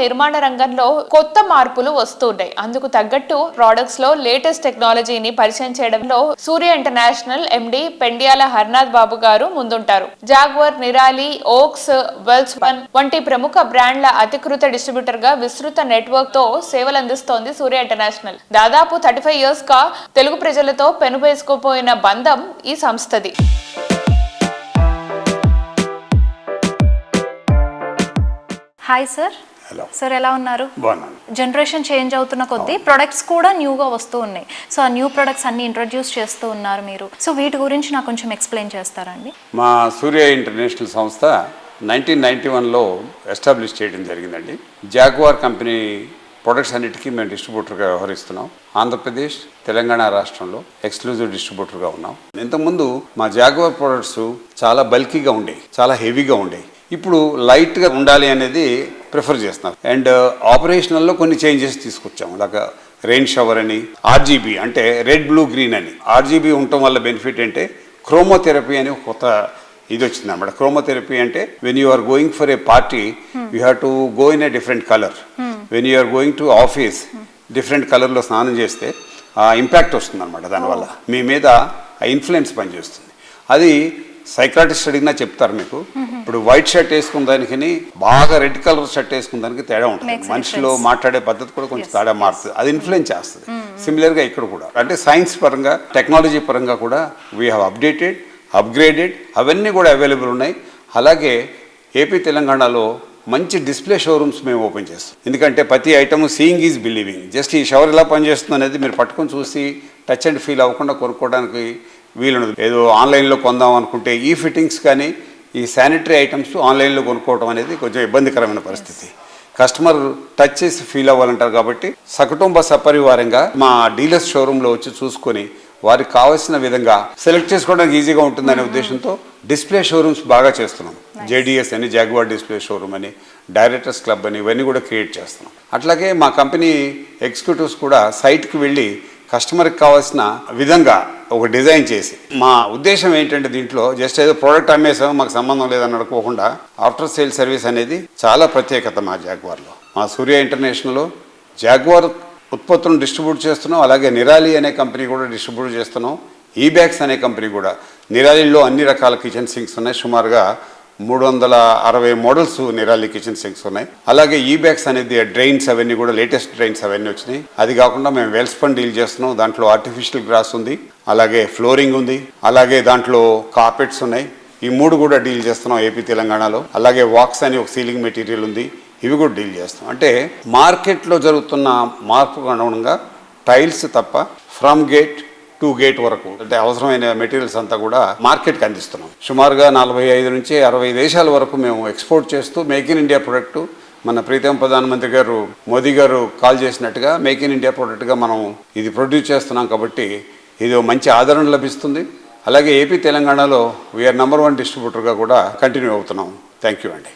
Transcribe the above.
నిర్మాణ రంగంలో కొత్త మార్పులు వస్తున్నాయి. అందుకు తగ్గట్టు ప్రొడక్ట్స్ లో లేటెస్ట్ టెక్నాలజీని పరిచయం చేయడంలో సూర్య ఇంటర్నేషనల్ ఎండి పెండియాల హర్నాథ్ బాబు గారు ముందుంటారు. జాగ్వర్, నిరాలి, ఓక్స్, వెల్స్పన్ వంటి ప్రముఖ బ్రాండ్ల అధికృత డిస్ట్రిబ్యూటర్ గా విస్తృత నెట్వర్క్ తో సేవలు అందిస్తోంది సూర్య ఇంటర్నేషనల్. దాదాపు 35 years గా తెలుగు ప్రజలతో పెనుబేసుకుపోయిన బంధం ఈ సంస్థది. Hi sir. హలో సార్, ఎలా ఉన్నారు? బాగున్నాను. జనరేషన్ చేంజ్ అవుతున్న కొద్దీ ప్రొడక్ట్స్ కూడా న్యూగా వస్తూ ఉన్నాయి. సో ఆ న్యూ ప్రొడక్ట్స్ అన్ని ఇంట్రడ్యూస్ చేస్తూ ఉన్నారు మీరు. సో వీటి గురించి నాకు కొంచెం ఎక్స్ప్లెయిన్ చేస్తారండి? మా సూర్య ఇంటర్నేషనల్ సంస్థ 1991లో ఎస్టాబ్లిష్ చేయడం జరిగిందండి. జాగ్వార్ కంపెనీ ప్రొడక్ట్స్ అన్నిటికీ మేము డిస్ట్రిబ్యూటర్గా వ్యవహరిస్తున్నాం. ఆంధ్రప్రదేశ్, తెలంగాణ రాష్ట్రంలో ఎక్స్క్లూజివ్ డిస్ట్రిబ్యూటర్గా ఉన్నాం. ఇంతకుముందు మా జాగ్వార్ ప్రొడక్ట్స్ చాలా బల్కీగా ఉండేవి, చాలా హెవీగా ఉండేవి. ఇప్పుడు లైట్గా ఉండాలి అనేది ప్రిఫర్ చేస్తున్నాం. అండ్ ఆపరేషనల్లో కొన్ని చేంజెస్ తీసుకొచ్చాము. అలాగా రెయిన్ షవర్ అని, ఆర్జీబీ అంటే రెడ్, బ్లూ, గ్రీన్ అని. ఆర్జీబీ ఉండటం వల్ల బెనిఫిట్ అంటే క్రోమోథెరపీ అని కొత్త ఇది వచ్చింది అన్నమాట. క్రోమోథెరపీ అంటే when you are going for a party you have to go in a different colour. When you are going to office different కలర్లో స్నానం చేస్తే ఆ ఇంపాక్ట్ వస్తుంది అనమాట. దానివల్ల మీ మీద ఆ ఇన్ఫ్లుయెన్స్ పనిచేస్తుంది. అది సైకాట్రిస్ట్ అడిగినా చెప్తారు మీకు. ఇప్పుడు వైట్ షర్ట్ వేసుకున్న దానికి బాగా రెడ్ కలర్ షర్ట్ వేసుకున్న దానికి తేడా ఉంటుంది. మనిషిలో మాట్లాడే పద్ధతి కూడా కొంచెం తేడా మారుతుంది. అది ఇన్ఫ్లుయెన్స్ చేస్తుంది. సిమిలర్గా ఇక్కడ కూడా అంటే సైన్స్ పరంగా, టెక్నాలజీ పరంగా కూడా వీ హ్యావ్ అప్డేటెడ్, అప్గ్రేడెడ్, అవన్నీ కూడా అవైలబుల్ ఉన్నాయి. అలాగే ఏపీ, తెలంగాణలో మంచి డిస్ప్లే షోరూమ్స్ మేము ఓపెన్ చేస్తాం. ఎందుకంటే ప్రతి item seeing is believing. Just ఈ షవర్ ఎలా పనిచేస్తుంది అనేది మీరు పట్టుకొని చూసి టచ్ అండ్ ఫీల్ అవ్వకుండా కొనుక్కోవడానికి వీలుండదు. ఏదో ఆన్లైన్లో కొందాం అనుకుంటే ఈ ఫిట్టింగ్స్ కానీ ఈ శానిటరీ ఐటమ్స్ ఆన్లైన్లో కొనుక్కోవడం అనేది కొంచెం ఇబ్బందికరమైన పరిస్థితి. కస్టమర్ టచ్ చేసి ఫీల్ అవ్వాలంటారు. కాబట్టి సకుటుంబ సపరివారంగా మా డీలర్స్ షోరూంలో వచ్చి చూసుకొని వారికి కావాల్సిన విధంగా సెలెక్ట్ చేసుకోవడానికి ఈజీగా ఉంటుందనే ఉద్దేశంతో డిస్ప్లే షోరూమ్స్ బాగా చేస్తున్నాం. జేడిఎస్ అని, జాగ్వార్ డిస్ప్లే షోరూమ్ అని, డైరెక్టర్స్ క్లబ్ అని, ఇవన్నీ కూడా క్రియేట్ చేస్తున్నాం. అట్లాగే మా కంపెనీ ఎగ్జిక్యూటివ్స్ కూడా సైట్కి వెళ్ళి కస్టమర్కి కావాల్సిన విధంగా ఒక డిజైన్ చేసి, మా ఉద్దేశం ఏంటంటే దీంట్లో జస్ట్ ఏదో ప్రోడక్ట్ అమ్మేసాము మాకు సంబంధం లేదని అనుకోకుండా ఆఫ్టర్ సేల్ సర్వీస్ అనేది చాలా ప్రత్యేకత మా జాగ్వార్లో. మా సూర్య ఇంటర్నేషనల్లో జాగ్వార్ ఉత్పత్తులను డిస్ట్రిబ్యూట్ చేస్తున్నాం. అలాగే నిరాలి అనే కంపెనీ కూడా డిస్ట్రిబ్యూట్ చేస్తున్నాం. ఈబ్యాగ్స్ అనే కంపెనీ కూడా. నిరాలిలో అన్ని రకాల కిచెన్ సింక్స్ ఉన్నాయి. సుమారుగా 360 మోడల్స్ నిరాలి కిచెన్ సింక్స్ ఉన్నాయి. అలాగే ఈబ్యాగ్స్ అనేది డ్రైన్స్ అవన్నీ కూడా లేటెస్ట్ డ్రైన్స్ అవన్నీ వచ్చినాయి. అది కాకుండా మేము వెల్స్పన్ డీల్ చేస్తున్నాం. దాంట్లో ఆర్టిఫిషియల్ గ్రాస్ ఉంది, అలాగే ఫ్లోరింగ్ ఉంది, అలాగే దాంట్లో కార్పెట్స్ ఉన్నాయి. ఈ 3 కూడా డీల్ చేస్తున్నాం ఏపీ, తెలంగాణలో. అలాగే వాక్స్ అని ఒక సీలింగ్ మెటీరియల్ ఉంది, ఇవి కూడా డీల్ చేస్తాం. అంటే మార్కెట్లో జరుగుతున్న మార్పుకు అనుగుణంగా టైల్స్ తప్ప ఫ్రమ్ గేట్ టు గేట్ వరకు అంటే అవసరమైన మెటీరియల్స్ అంతా కూడా మార్కెట్కి అందిస్తున్నాం. సుమారుగా 45 నుంచి 60 దేశాల వరకు మేము ఎక్స్పోర్ట్ చేస్తూ మేక్ ఇన్ ఇండియా ప్రొడక్ట్, మన ప్రీతం ప్రధానమంత్రి గారు మోదీ గారు కాల్ చేసినట్టుగా మేక్ ఇన్ ఇండియా ప్రొడక్ట్గా మనం ఇది ప్రొడ్యూస్ చేస్తున్నాం. కాబట్టి ఇది మంచి ఆదరణ లభిస్తుంది. అలాగే ఏపీ, తెలంగాణలో వీఆర్ నంబర్ 1 డిస్ట్రిబ్యూటర్గా కూడా కంటిన్యూ అవుతున్నాం. థ్యాంక్ యూ అండి.